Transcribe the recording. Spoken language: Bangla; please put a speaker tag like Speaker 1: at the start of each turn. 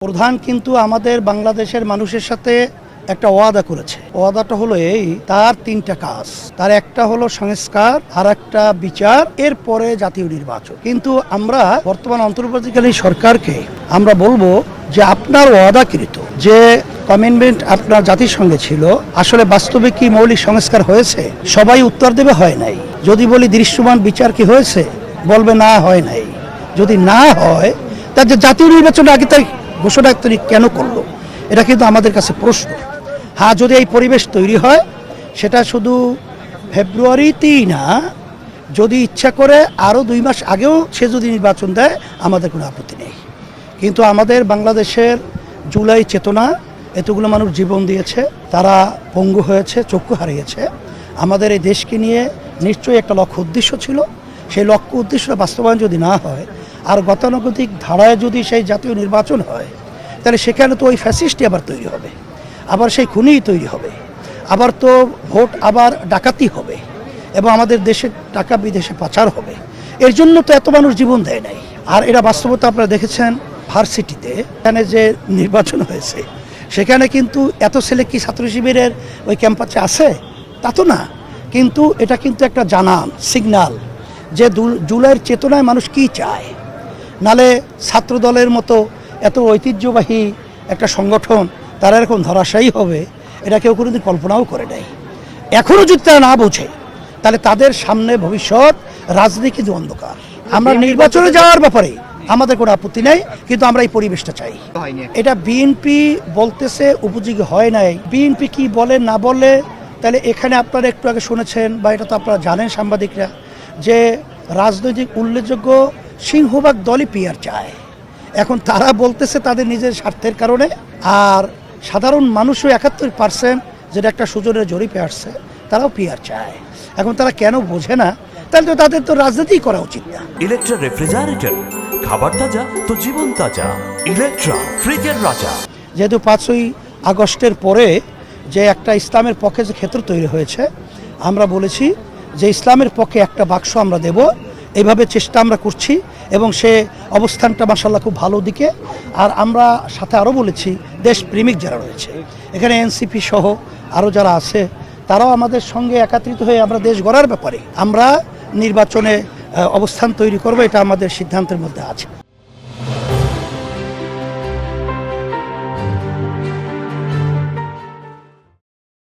Speaker 1: প্রধান কিন্তু আমাদের বাংলাদেশের মানুষের সাথে একটা ওয়াদা করেছে। ওয়াদাটা হলো এই, তার তিনটা কাজ। তার একটা হলো সংস্কার, আর একটা বিচার, এরপরে জাতীয় নির্বাচন। কিন্তু আমরা বর্তমান অন্তর্বর্তীকালীন সরকারকে আমরা বলবো যে আপনার ওয়াদাকৃত যে কমিটমেন্ট আপনার জাতিসংঘে ছিল, আসলে বাস্তবে কি মৌলিক সংস্কার হয়েছে? সবাই উত্তর দেবে হয় নাই। যদি বলি দৃশ্যমান বিচার কি হয়েছে, বলবে না হয় নাই। যদি না হয়, তার যে জাতীয় নির্বাচনের আগে তাই ঘোষণা কেন করলো, এটা কিন্তু আমাদের কাছে প্রশ্ন। হ্যাঁ, যদি এই পরিবেশ তৈরি হয়, সেটা শুধু ফেব্রুয়ারিতেই না, যদি ইচ্ছা করে আরও 2 মাস আগেও সে যদি নির্বাচন দেয়, আমাদের কোনো আপত্তি নেই। কিন্তু আমাদের বাংলাদেশের জুলাই চেতনা, এতগুলো মানুষ জীবন দিয়েছে, তারা পঙ্গু হয়েছে, চক্ষু হারিয়েছে। আমাদের এই দেশকে নিয়ে নিশ্চয়ই একটা লক্ষ্য উদ্দেশ্য ছিল। সেই লক্ষ্য উদ্দেশ্যটা বাস্তবায়ন যদি না হয়, আর গতানুগতিক ধারায় যদি সেই জাতীয় নির্বাচন হয়, তাহলে সেখানে তো ওই ফ্যাসিস্টই আবার তৈরি হবে, আবার সেই খুনিই তৈরি হবে, আবার তো ভোট আবার ডাকাতি হবে, এবং আমাদের দেশের টাকা বিদেশে পাচার হবে। এর জন্য তো এত মানুষ জীবন দেয় নাই। আর এরা বাস্তবতা আপনারা দেখেছেন ভার্সিটিতে, এখানে যে নির্বাচন হয়েছে, সেখানে কিন্তু এত ছেলে কি ছাত্র শিবিরের ওই ক্যাম্পাসে আছে? তা তো না। কিন্তু এটা কিন্তু একটা জানান, সিগন্যাল, যে জুলাইয়ের চেতনায় মানুষ কি চায়। নালে ছাত্র দলের মতো এত ঐতিহ্যবাহী একটা সংগঠন তারা এরকম ধরাশায়ী হবে, এটা কেউ কোনোদিন কল্পনাও করে নাই। এখনও যদি তারা না বোঝে, তাহলে তাদের সামনে ভবিষ্যৎ রাজনীতি কিন্তু অন্ধকার। আমরা নির্বাচনে যাওয়ার ব্যাপারে আমাদের কোনো আপত্তি নেই, কিন্তু আমরা এই পরিবেশটা চাই। এটা বিএনপি বলতেছে উপযোগী হয় নাই। বিএনপি কি বলে না বলে, তাহলে এখানে আপনারা একটু আগে শুনেছেন, বা এটা তো আপনারা জানেন সাংবাদিকরা, যে রাজনৈতিক উল্লেখযোগ্য সিংহভাগ দলই পিআর চায়। এখন তারা বলতেছে তাদের নিজের স্বার্থের কারণে, আর সাধারণ মানুষও 71%, যেটা একটা সুজনের জরিপে আসছে, তারাও পিআর চায়। এখন তারা কেন বোঝে না? তাহলে তো তাদের তো রাজনীতি করা উচিত না।
Speaker 2: ইলেকট্রা রেফ্রিজারেটর, খাবার তাজা তো জীবন তাজা। ইলেকট্রা, ফ্রিজের রাজা।
Speaker 1: যেহেতু 5ই আগস্টের পরে যে একটা ইসলামের পক্ষে যে ক্ষেত্র তৈরি হয়েছে, আমরা বলেছি যে ইসলামের পক্ষে একটা বাক্স আমরা দেব। এইভাবে চেষ্টা আমরা করছি, এবং সে অবস্থানটা মাশাআল্লাহ খুব ভালো দিকে। আর আমরা সাথে আরও বলেছি, দেশপ্রেমিক যারা রয়েছে এখানে, এনসিপি সহ আরও যারা আছে, তারাও আমাদের সঙ্গে একত্রিত হয়ে আমরা দেশ গড়ার ব্যাপারে আমরা নির্বাচনে অবস্থান তৈরি করব। এটা আমাদের সিদ্ধান্তের মধ্যে আছে।